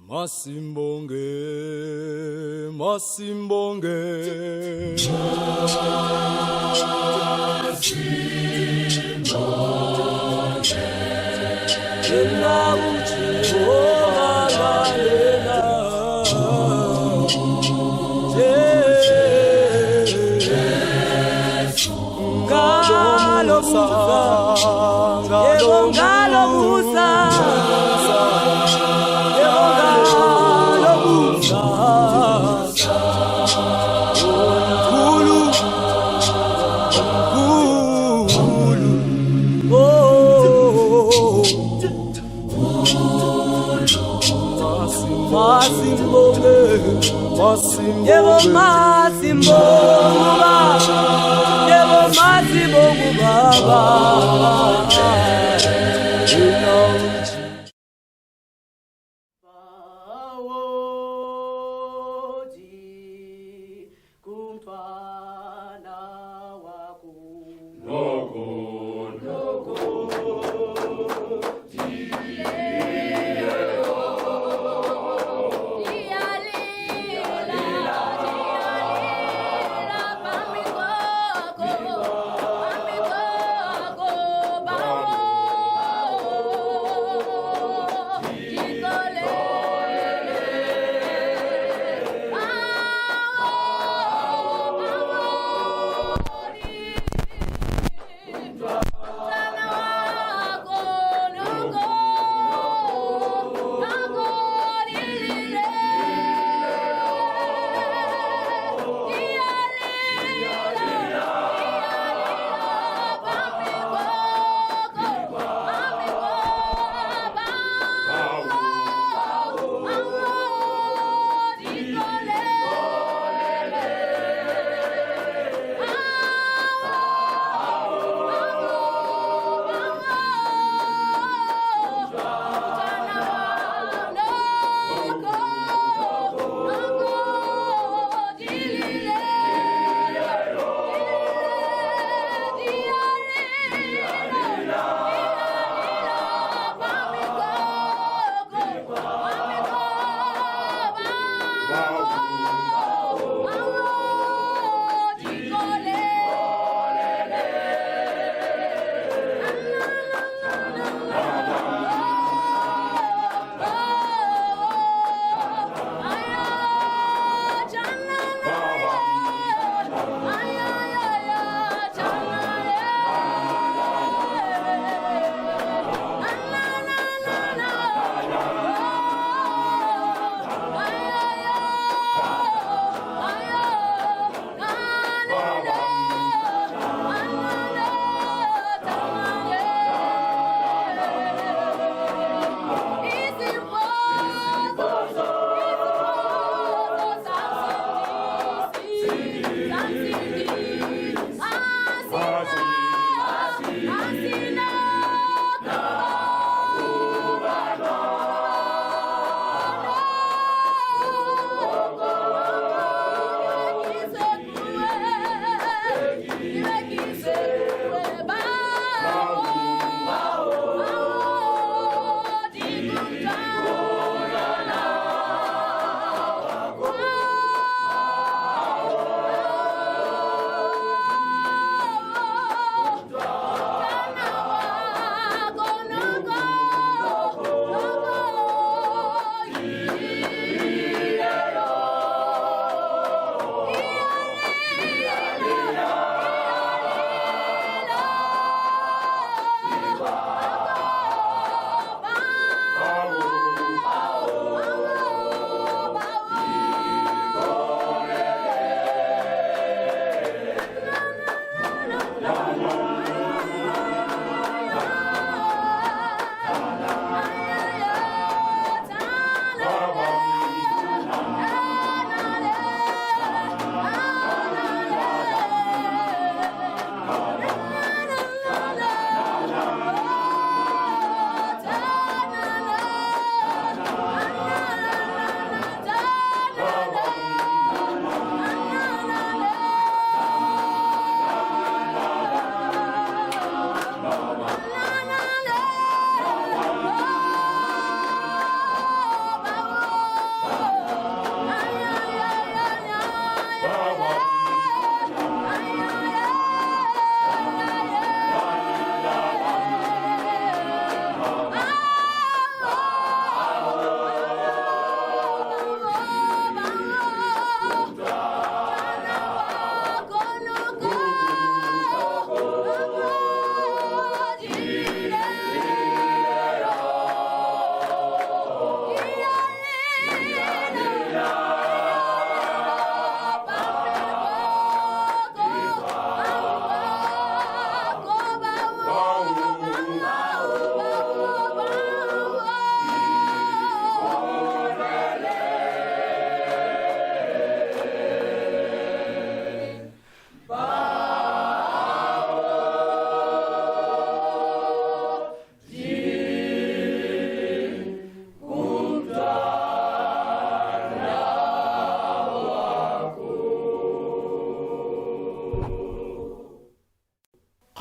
Masimbonge, Masimbonge,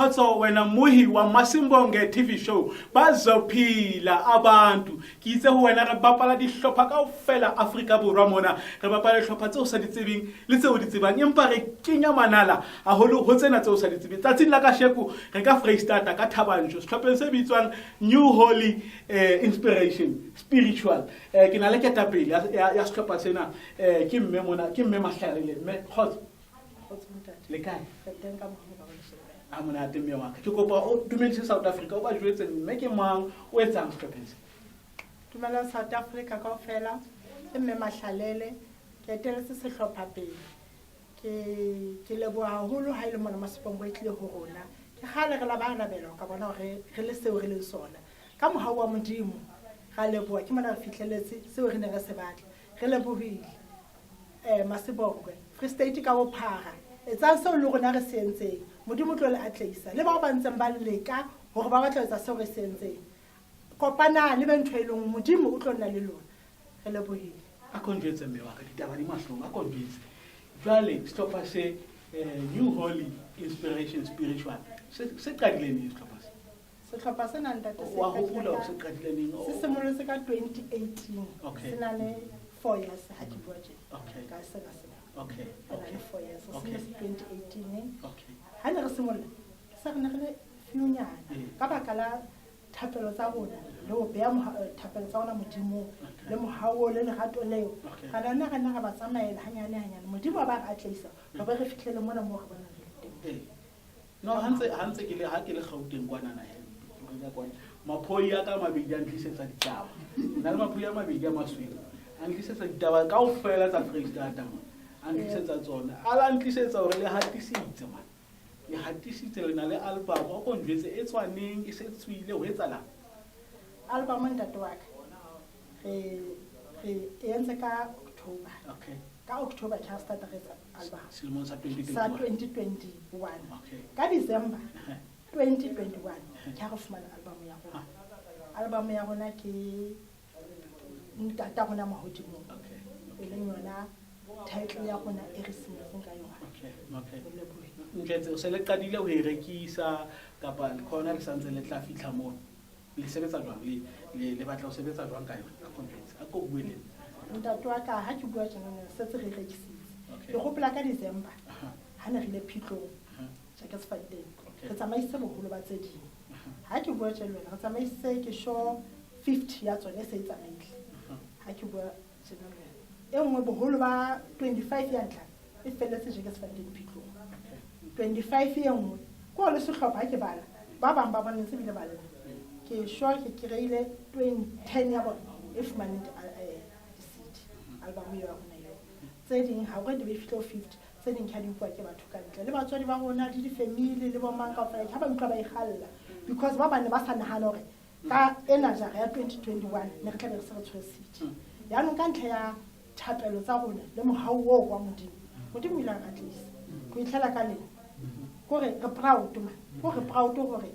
khotso wena muhi wa Masimbonge TV show bazophila abantu ke itse ho wena re bapala dihlopha kaofela Afrika Borwa mona re bapala dihlopha tseo sa di tsebeng le tseo di tsebang empa re kenya manala haholo ho tsena tseo sa di tsebeng tsatsing la kasheko re ka Freistata ka Thaba Nchu sehlopheng se bitswang New Holy Inspiration Spiritual ke na le ketapele ya sehlopha sena ke mme mona ke mme Mahlalele mme khotso le kae a monate mme wa ka ke kopa o dumedise South Africa o ba jwetse mme ke mang o etsang sehlopheng se dumela South Africa kaofela ke mme Mahlalele ke eteletse sehlopha pele ke leboha haholo ha ile mona Masimbongo e tlile ho rona ke gale re la ba labela ka bona re le seo re le sona ka mohau wa modimo ga leboha ke mona re fihleletse seo re ne re se batla re lebohile Masimbongo Free State ka bophara etsa seo le rona re se entseng modimo tlo le atleisa le ba ba ntseng ba leka hore ba batla etsa seo re se entseng kopana le bentho elong modimo o tlo nna le lona re lebohile a konjetse mme wa ka ditaba di mahlong a konjetse jwale sehlopha se New Holy Inspiration Spiritual se qadile neng sehlopha sena ntate wa hopola se qadile neng se simolotse ka 2018 se na le 4 years ha ke bua tjena ka sena okay 4 years so since 2018 okay ha ne re simolla sa re ne re fiunyana ka baka la thapelo tsa rona le ho beya thapelo tsa rona modimo le mohao le lerato leo kana nna ga ba tsamaela hanyane modimo ba re atleisa ba re fihlele mona mo re bona teng no hantse ke le ha ke le Gauteng kwana na ya kwana maphoi ya ka mabedi a ntlisetsa ditaba nna le maphoi ya mabedi a masweu a ntlisetsa ditaba kaofela tsa Freistata a ntlisetsa tsona ala ntlisetsa hore le hatisitse man le hatisitse le na le album o konjwetse e tswaneng e se tswile ho etsala album ntate wa ka re entse ka October ka October cha start re album selemong sa 2021 ka December 2021 ke re fumana album ya rona ke ntata rona mahodimo e leng yona title ya rona e re simoletseng ka yona ntse o se le qadile ho e rekisa kapa khona le santse le tla fihla mo le sebetsa jwang le batla ho sebetsa jwang ka yona ka conference a ko buele ntate wa ka ha ke bua tjena ne se re rekisitse ke gopola ka December ha ne re le phitlong Checkers Fighting re tsamaise boholo ba tse ding ha ke bua tjena re tsamaise ke show 50 ya tsone se tsamaile ha ke bua tjena e nngwe boholo ba 25 ya ntla e felletse Checkers Fighting phitlong 25 ye nngwe ko le sehlopha ke bala ba bang ba bona se bile bala ke sure ke kreile 10 ya bona e fumaneng city album ya rona yo tse ding ha go di be fitlo 50 tse ding ka di bua ke batho ka ntle le batswadi ba rona le di family le bo mang ka fa ha ba ntwa ba ikgalla because ba bane ba sa nahana hore ka ena jara ya 2021 ne re tla be re se re tshwere city ya nka ntlha ya thapelo tsa rona le mohau wo wa modimo ile a tlisa go itlhela ka le gore re proud man gore proud gore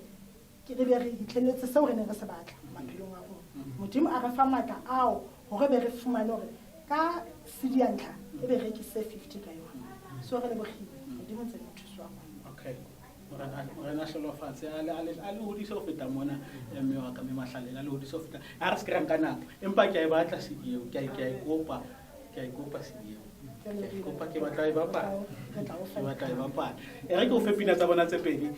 ke re be re itlheletse seo re ne re se batla maphelong a rona modimo a re fa matla ao gore be re fumane gore ka sidiantla e be re ke se 50 ka yona so re le bogile modimo tse mothuso wa rona okay re na hlolofatse ale hodiso ho feta mona mme wa ka me Mahlalele ale hodiso ho feta a re skran ka nako empa ke a e batla sidio ke a e kopa sidio kopa ke batla e bapala e re ke o fe pina tsa bona tse pedi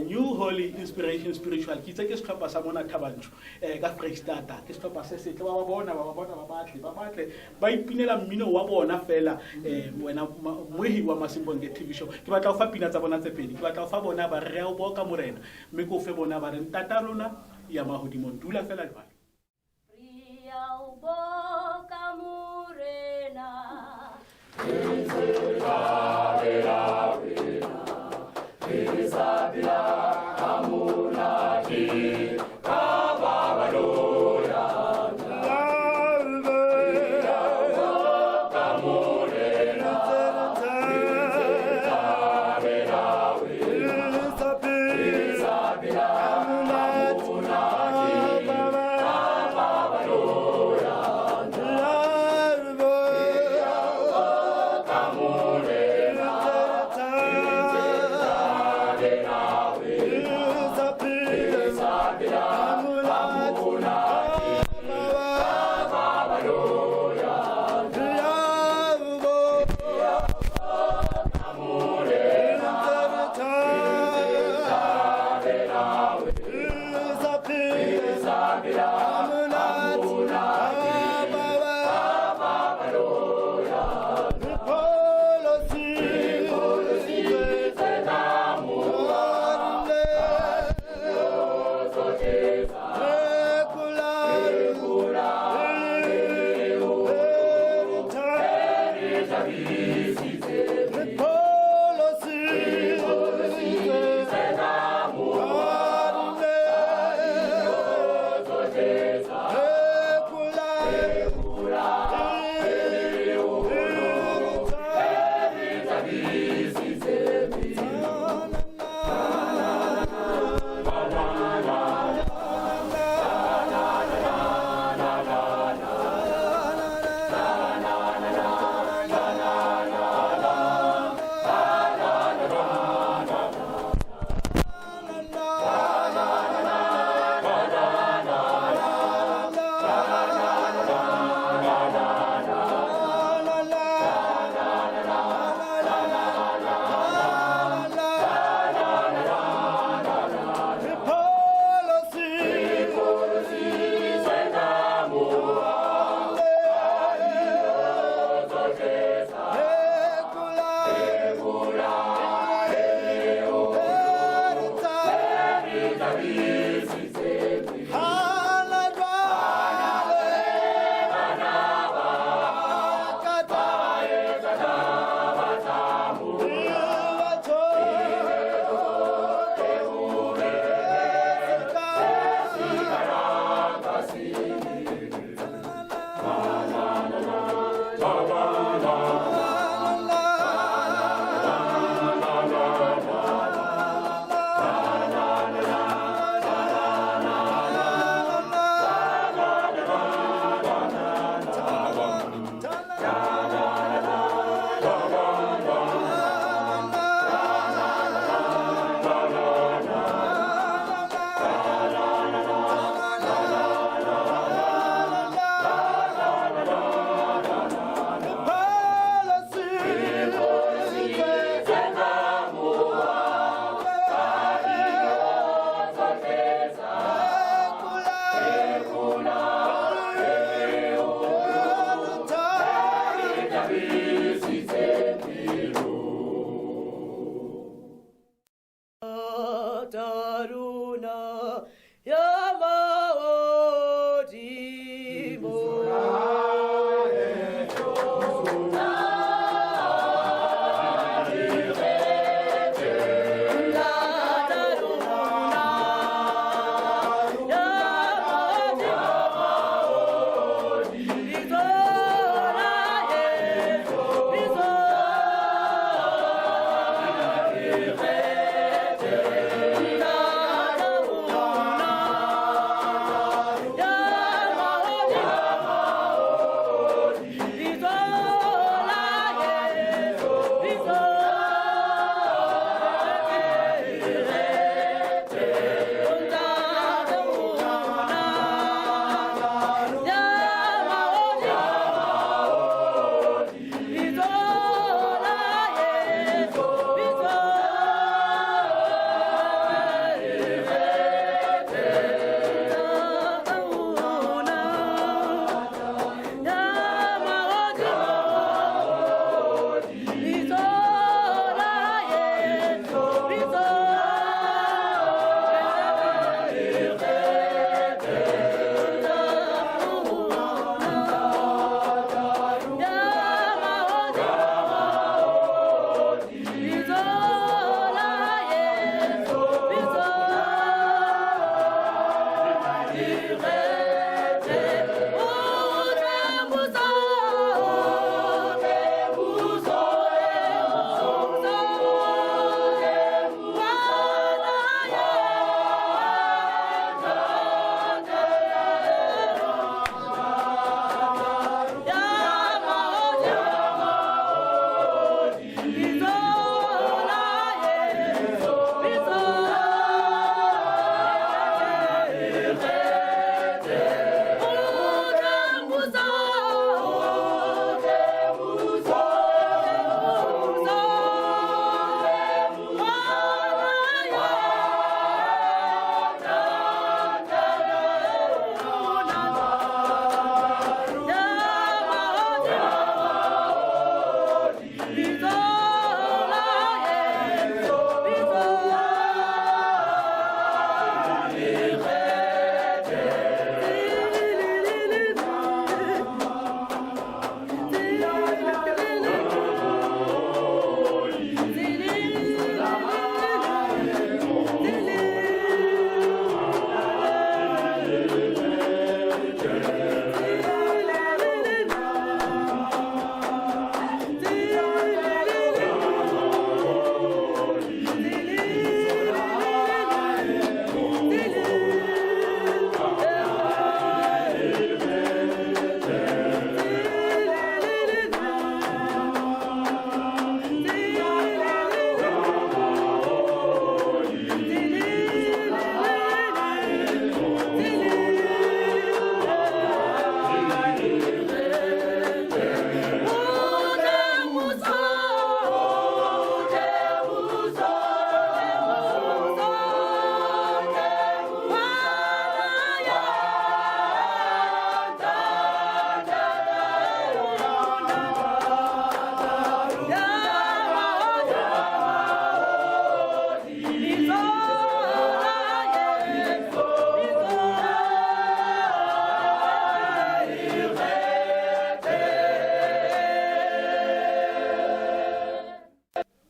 New Holy Inspiration Spiritual ke itse ke sehlopha sa bona Thaba Nchu ka Freistata ke sehlopha se setle ba bona ba batle ba ipinela mmino wa bona fela wena mohi wa Masimbonge TV show ke batla o fa pina tsa bona tse pedi ke batla o fa bona ba re o boka morena mme ke o fe bona ba re ntata lona ya mahodimo dula fela jwale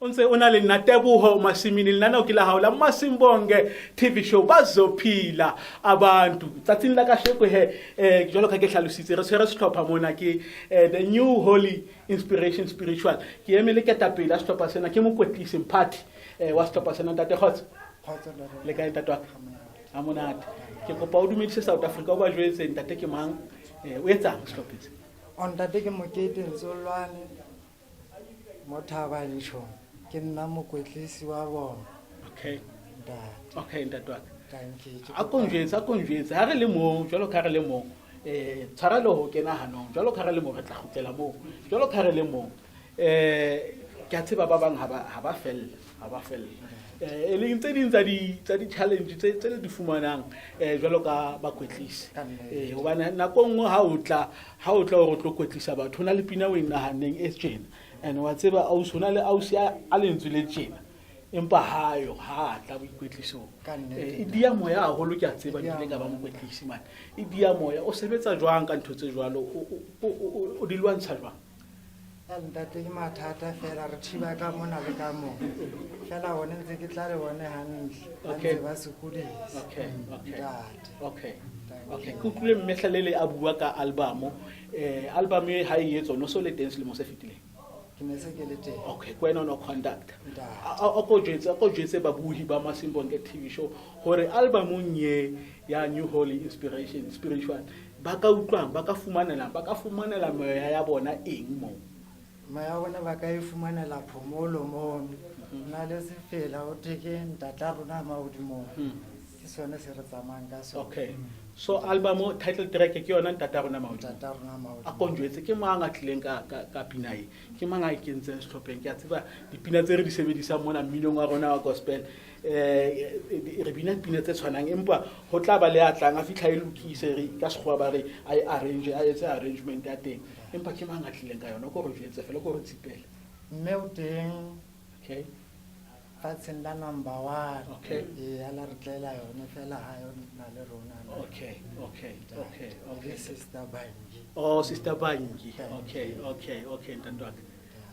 Unse unale natebuho masimini lana ukila haula masimbonge TV show bazophila abantu tsatsing la kasheko he jolo ka ke hlalositse re tshwere setlhopha mona ke the new holy inspiration spiritual ke emele ke tapela setlhopha sena ke mokwetlisi party wa setlhopha sena tate khotsa le ka ntatwa amonate ke kopa o dumedise South Africa o ba jwetse ntate ke mang o etsang setlhopha se on tate ke mokete Nzolwane mo Thaba Nchu ke nna mokwetlisi wa bona. Okay okay ntatwa thank you akonjwetsa ha re le mo jalo ka re le mo tshara le ho kena hanong jalo ka re le mo re tla khutlela mo jalo ka re le mo ke a tseba ba bang ha ba fella e leng tse ding tsa di-challenge tse le di fumanang jwalo ka bakwetlisi hobane nako nngwe ha o tla hore o tlo kwetlisa batho ho na le pina o e nahaneng e tjena and wa tseba ausi ho na le ausi a lentswe le tjena empa ha tla boikwetlisong e dia moya haholo ke a tseba ke le ka ba mokwetlisi mane e dia moya o sebetsa jwang ka ntho tse jwalo o di lwantsha jwang ntate ke mathata fela re thiba ka mona le ka mona fela one ntse ke tla le bone hantle ntse ba sokodisa okay ke utlwile mmehlalele a bua ka album album e ha e etswa no so le teng selemo se fetileng ke ne se ke le teng okay kwena no conduct a ko jetse babuhi ba Masimbonke TV show hore album nye ya New Holy Inspiration spiritual ba ka utlwang ba ka fumanela moya ya bona eng mo maya bona ba ka e fumanela phomolo mo na le se fela o teke ntata rona maudimo ke sone se re tsamang ka so okay so album title track ke yona ntata rona maudimo a konjwetse ke mang a tlileng ka pina e ke mang a ikentseng sehlopheng ke a tseba dipina tse re di sebedisang mona mminong wa rona wa gospel re bina pina tse tshwanang empa ho tla ba le atlang a fitla e lokise re ka sekgwa ba re a etse arrangement ya teng empa ke mang a tlileng ka yona ko re jetse fela ko re tsipela mme o teng okay fatseng la number 1 okay ala re tlela yone fela ha yona le rona okay sister Banji sister Banji okay ntantwa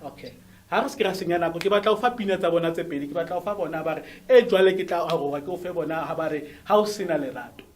okay ha re se kra senya nako ke batla o fa pina tsa bona tse pedi ke batla o fa bona ba re jwale ke tla aroga ke o fe bona ha ba re ha o sena lerato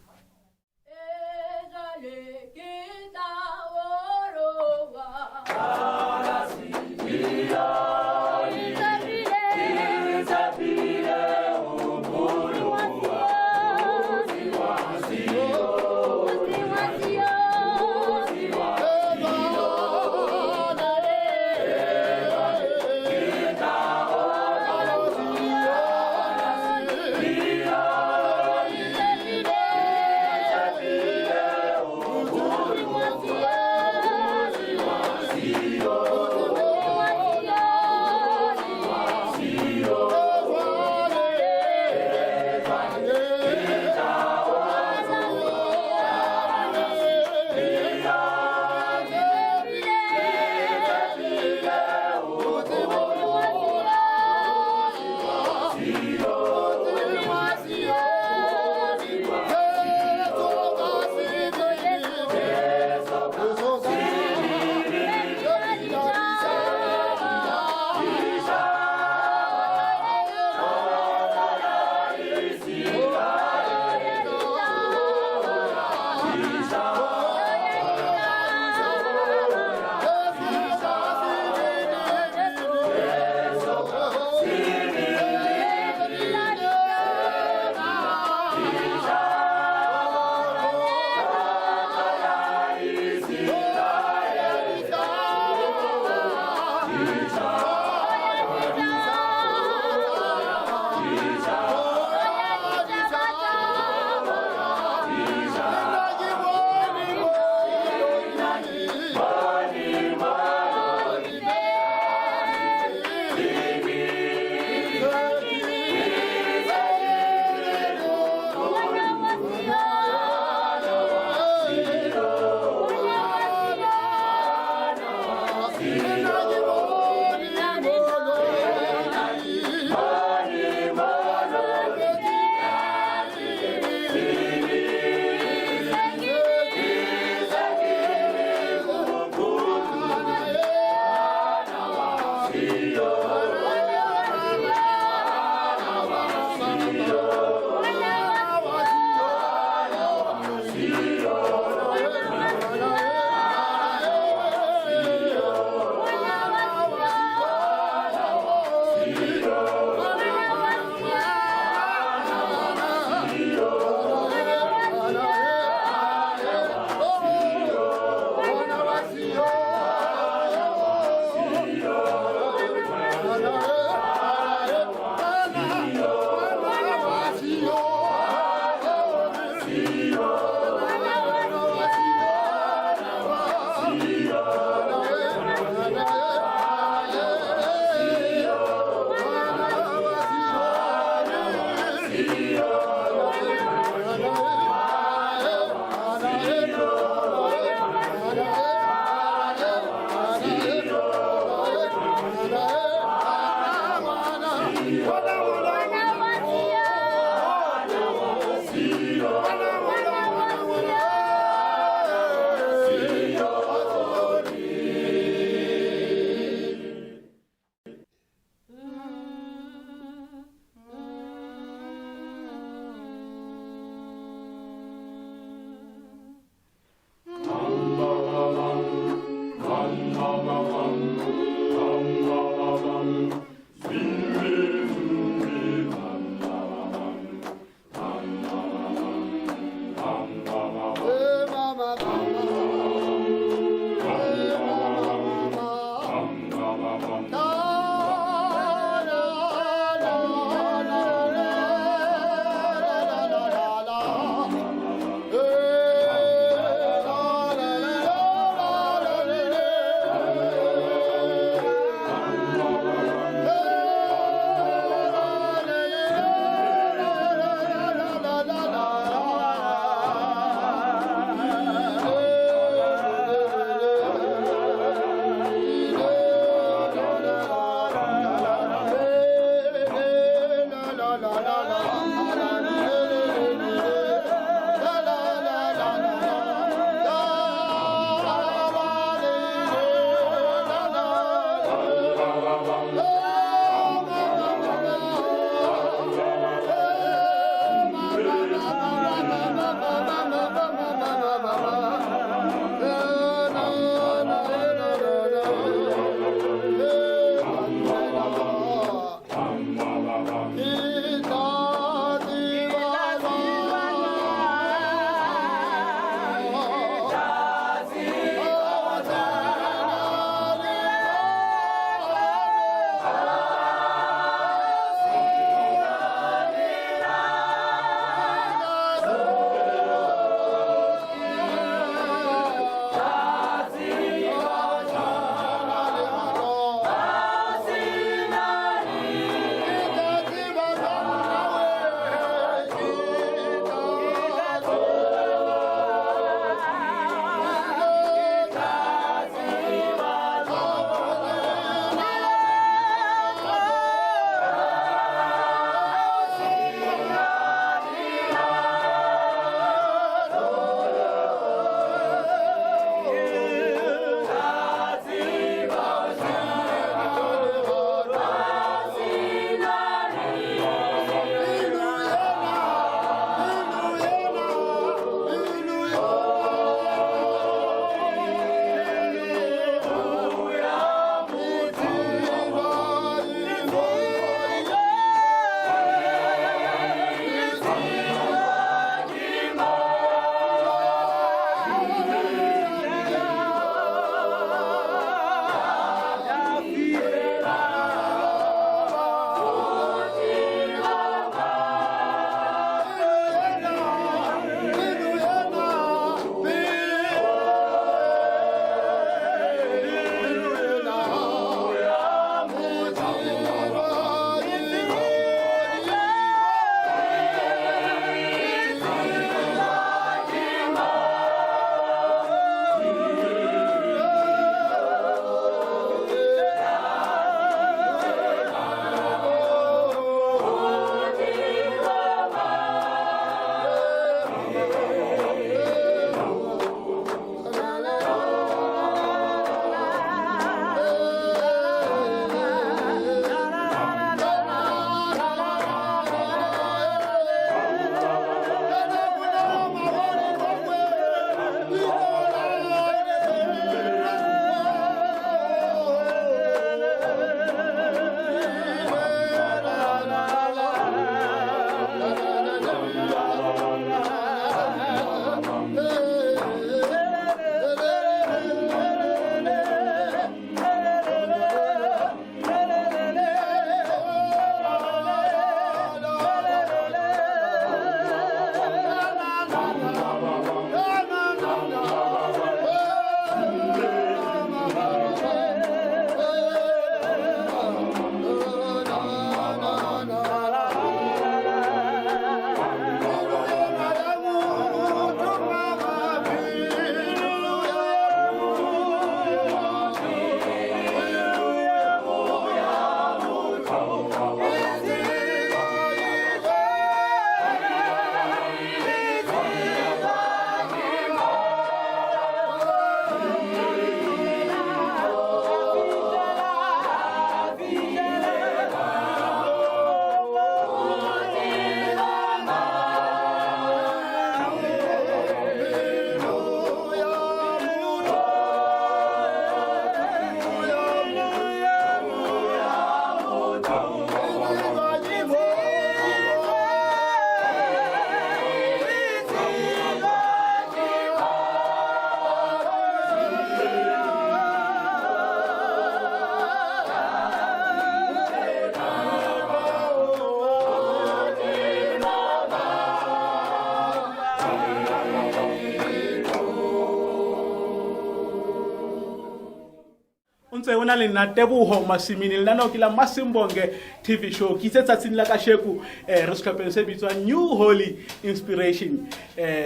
Untse ona le nna Teboho Masimini lana ke la Masimbonge TV show ki tse tsatsing la ka sheku re setlhopheng se bitswang New Holy Inspiration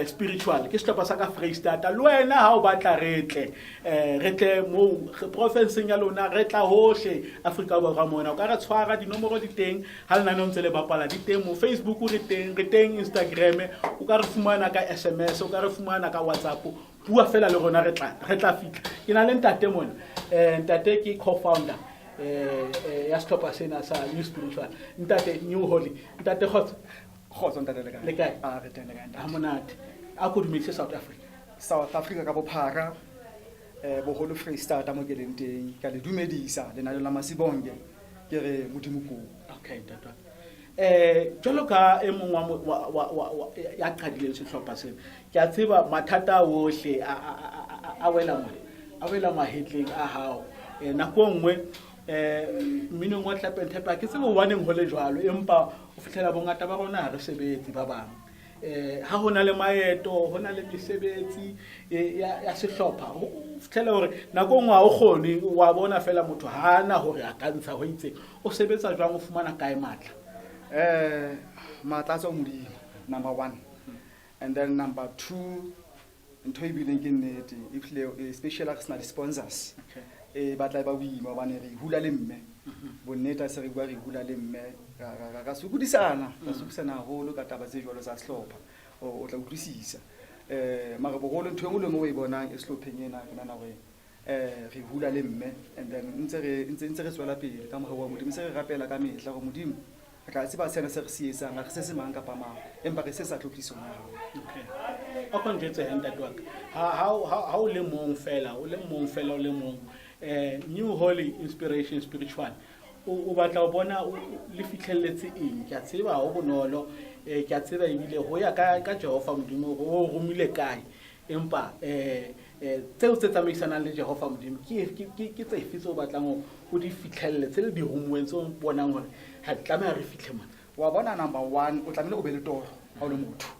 spiritual ke setlhopha sa ka Freestata le wena ha o batla retle mo province ya lona retla hohle Afrika Borwa mona o ka re tshwara dinomoro di teng ha lena no ntse le bapala di teng mo Facebook re teng Instagram o ka re fumana ka SMS o ka re fumana ka WhatsApp bua fela le rona re tla fitla ke na le ntate mona ntate ke co-founder ya setlhopha sena sa New Spiritual ntate New Holy ntate khotso ntate le kae re teng le kae ha monate a go dumedise South Africa ka bophara boholo Freestata mo ke leng teng ka le dumedisa le na le la Masibonge ke re modimo ko okay ntate jalo ka e mong wa ya qadileng setlhopha sena ke a tseba mathata ohle a wela mahetleng a hao nako nngwe mmino wa tlapenthe ke tsebo waneng ho le jwalo empa o fihlela bongata ba rona ha re sebetse ba bang ha hona le maeto hona le mesebetsi ya sehlopha o fihlela hore nako nngwe ha o kgone wa bona fela motho ha ana hore a ka ntsha ho itseng o sebetsa jwang o fumana kae matla matla tsa modimo number 1 and then number 2 ntho e bileng ke nnete especially ga sena di-sponsors batla ba boima bane re hula le mme bonneta se re bua re hula le mme ka sukudisana haholo ka taba tse jwalo tsa sehlopha o tla utlwisisa mara bogolo ntho engwe le mo e bonang e sehlopheng ena ke nana gore re hula le mme and then ntse re tswela pele ka morero wa modimo se re rapela ka mehla go modimo ka se ba tsena se re sietsang ga se se mang ka pama empa re se sa tlotlisong ya hao okay a konjetse ntate wa ha o le mong fela o le mong New Holy Inspiration Spiritual o batla o bona le fitlhelletse eng ke a tseba ho bonolo ke a tseba ebile ho ya ka Jehova modimo o romile kae empa tseo tse tsamaisanang le Jehova modimo ke tse fitse o batlang o di fitlhelletse le di rumweng tse o bonang hore ha tlameha re fitlhe mona wa bona number 1 o tlamehile o be le toro ha o le motho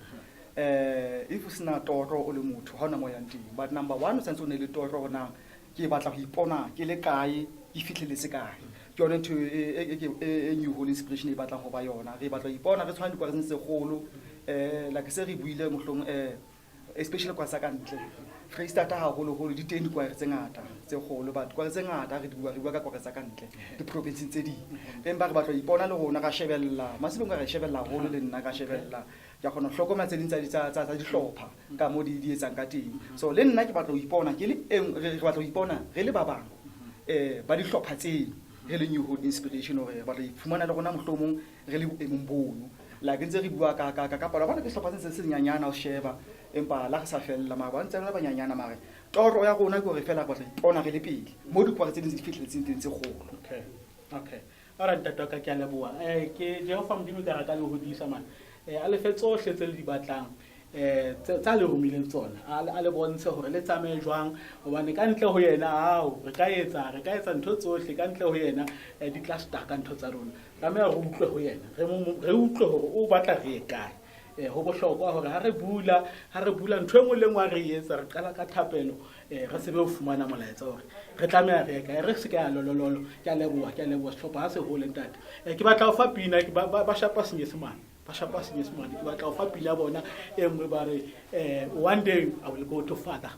if o sena toro o le motho ha ona mo yang teng but number 1 o sentse o ne le toro rona ke batla go ipona ke le kae ke fitlheletse kae ke yone ntho e New Holy Inspiration e batlang go ba yona re batla go ipona re tshwana dikwa re ntse golo like se re buile mohlong especially kwa sa ka ntle Freestata ha holo di teng dikwa re tse ngata tse golo but kwa tse ngata re bua ka kwa sa ka ntle di province tse di empa re batla go ipona le rona ga shebella Masibong ga re shebella holo le nna ga shebella ya gona hlokomela tse ding tsa dihlopha ka mo di etsang ka teng so le nna ke batla go ipona ke le re batla go ipona re le ba bang ba dihlopha tse re le New Holy Inspiration hore ba re fumana le rona mohlomong re le boemong bono la ke ntse re bua ka pala bona ke sehlopha se senyanyana o sheba empa la re sa fella ma ba ntse re banyanyana mare toro ya rona ke hore fela ba re ipona re le pele mo dikwa tse ding di fitlhetseng teng tse golo okay ara ntata ka ke a leboa ke Jehova modimo ka raka le ho hodisa man a le fetsohle tse le di batlang tsa le romileng tsona a le bontshe hore le tsamaye jwang hobane ka ntle ho yena hao re ka etsa ntho tsohle ka ntle ho yena di class ta ka ntho tsa rona tlameha re utlwe ho yena re utlwe hore o batla re ye kae ho bohlokwa hore ha re bula ntho engwe le ngwa re etsa re qala ka thapelo re sebe ho fumana molaetsa hore re tlameha re ka re se ka lololo ke a leboa sehlopha ha se ho le ntate ke batla ho fa pina ba shapa senyesemane ke batla ho fa pila bona engwe ba re one day I will go to Father.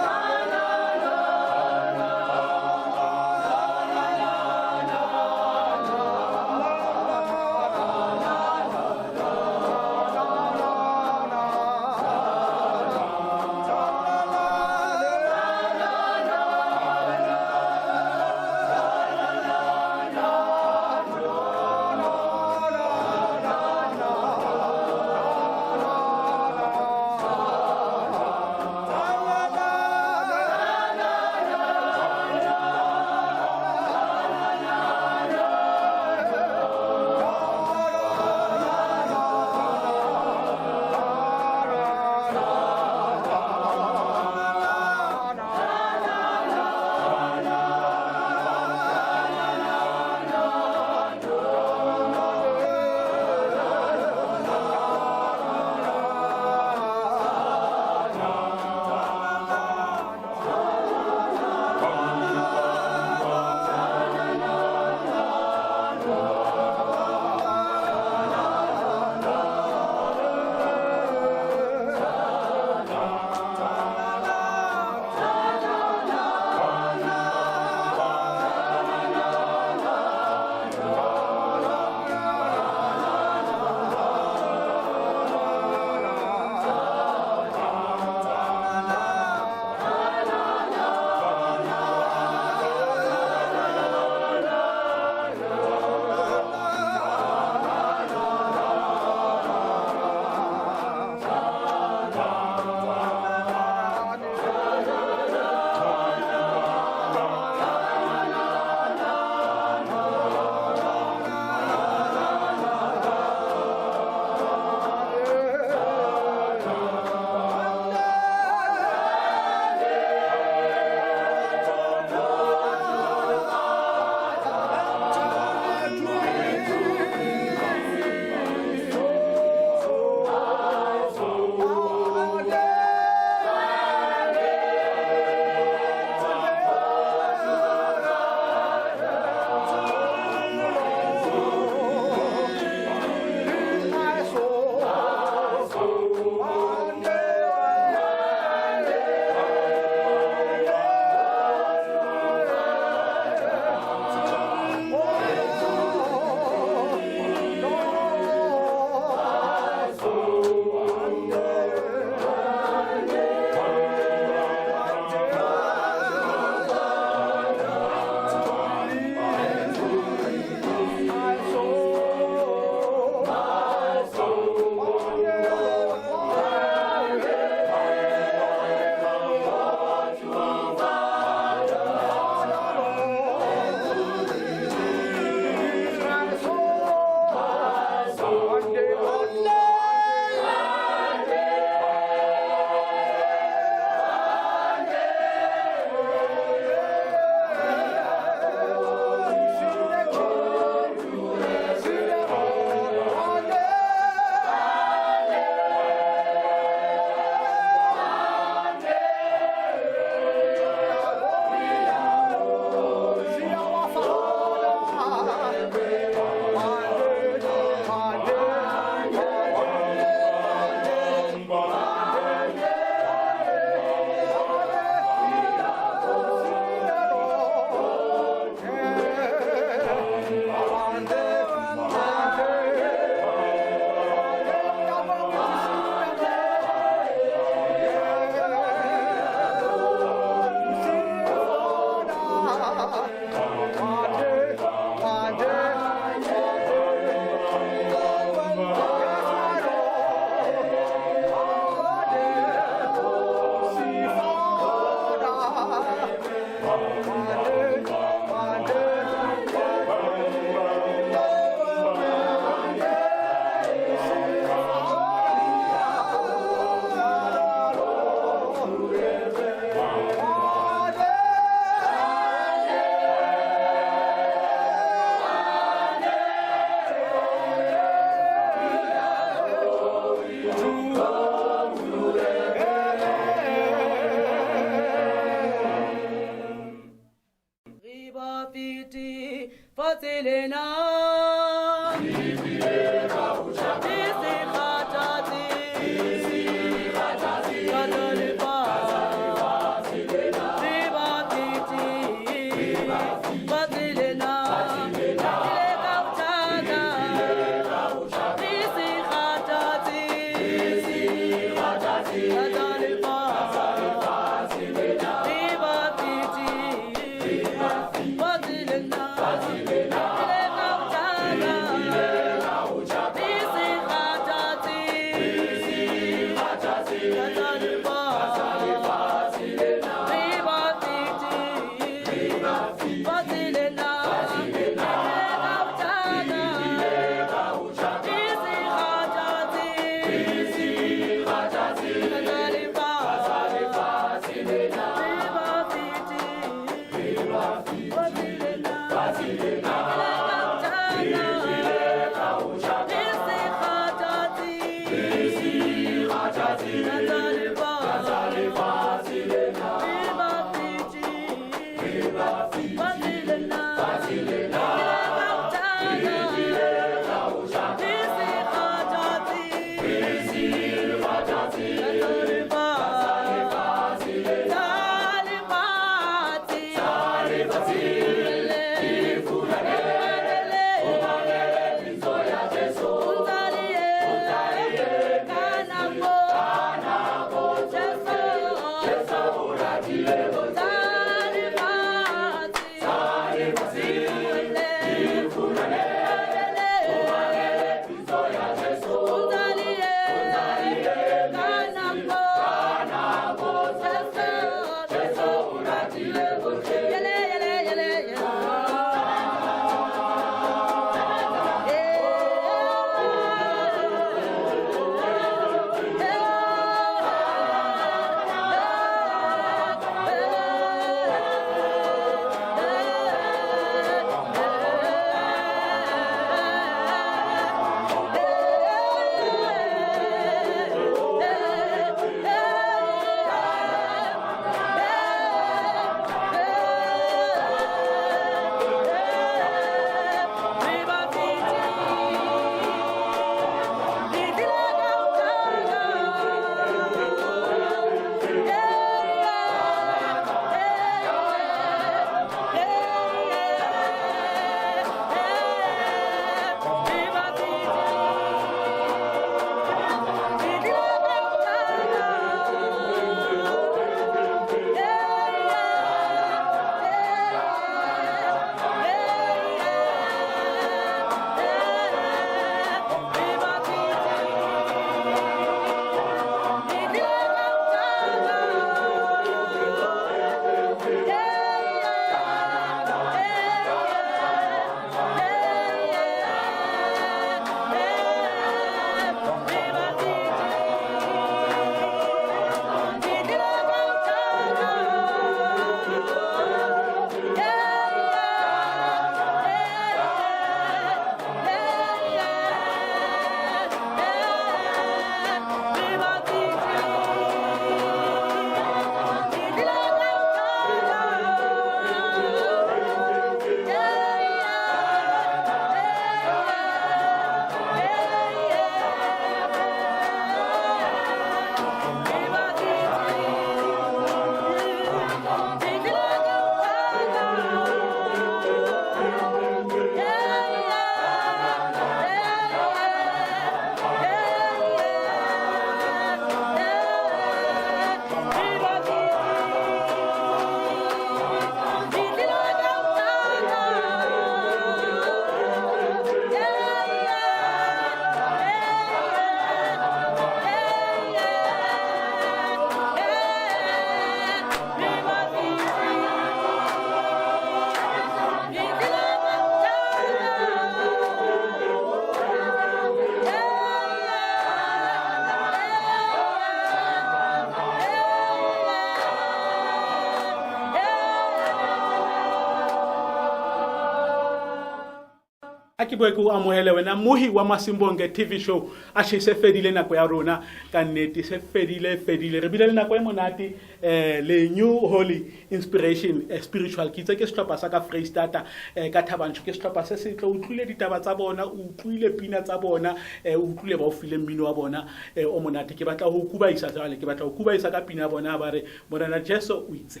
ke boe ke o amohele wena mohi wa Masimbonge TV show a se fedile nako ya rona ka nnete se fedile re bile le nako e monate le New Holy Inspiration Spiritual Kids ke setlhopha sa ka Freestata ka Thaba Nchu ke setlhopha se se tlo utlwile ditaba tsa bona o utlwile pina tsa bona o utlwile ba o file mmino wa bona o monate ke batla ho kubaisa jwale ke batla ho kubaisa ka pina bona ba re Morena Jesu o itse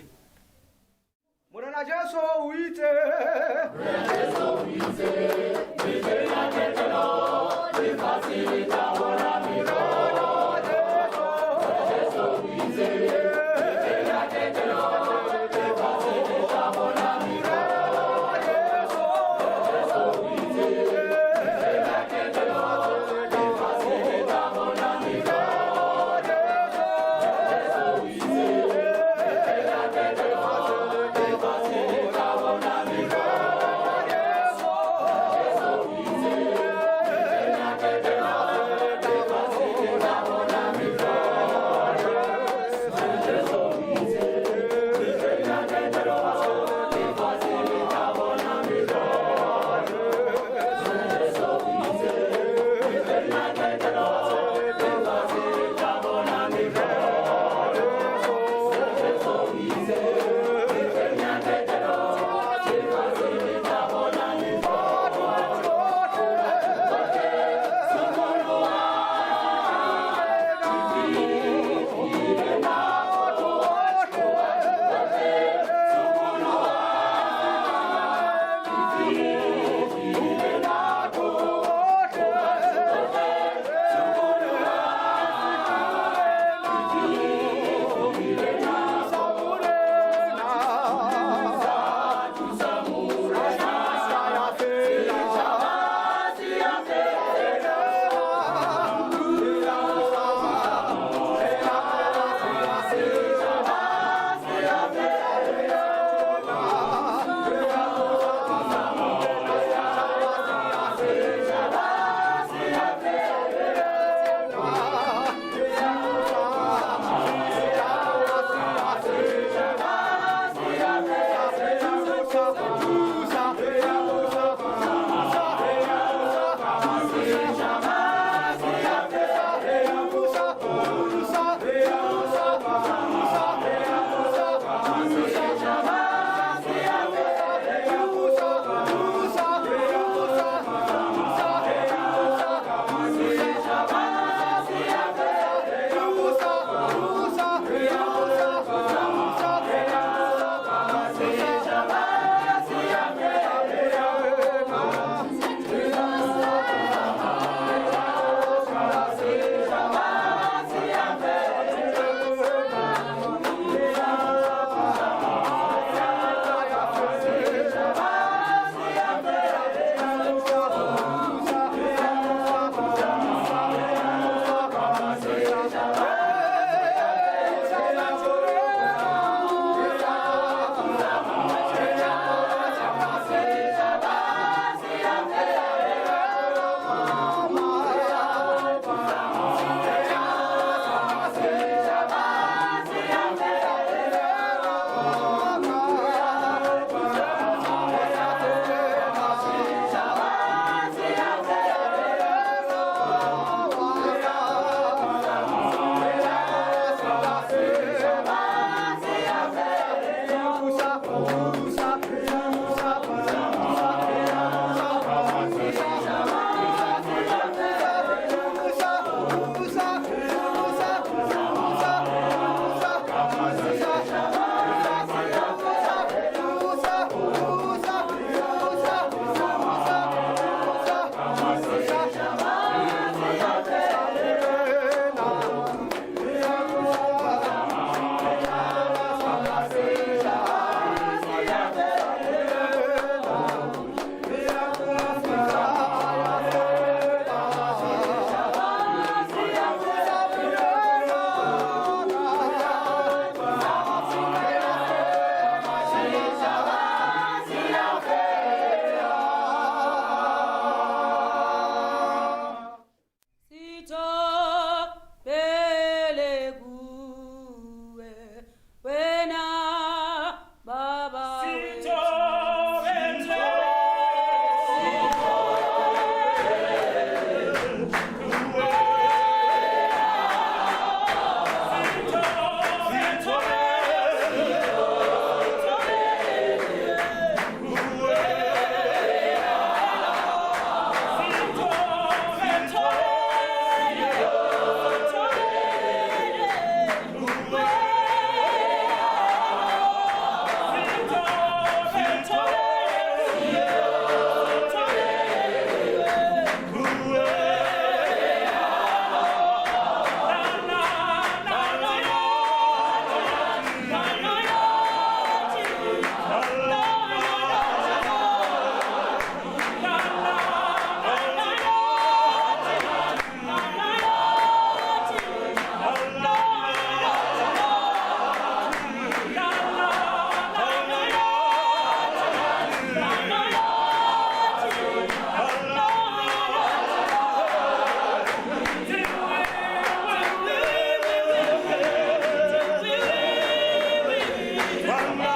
Morena Jesu o itse Banga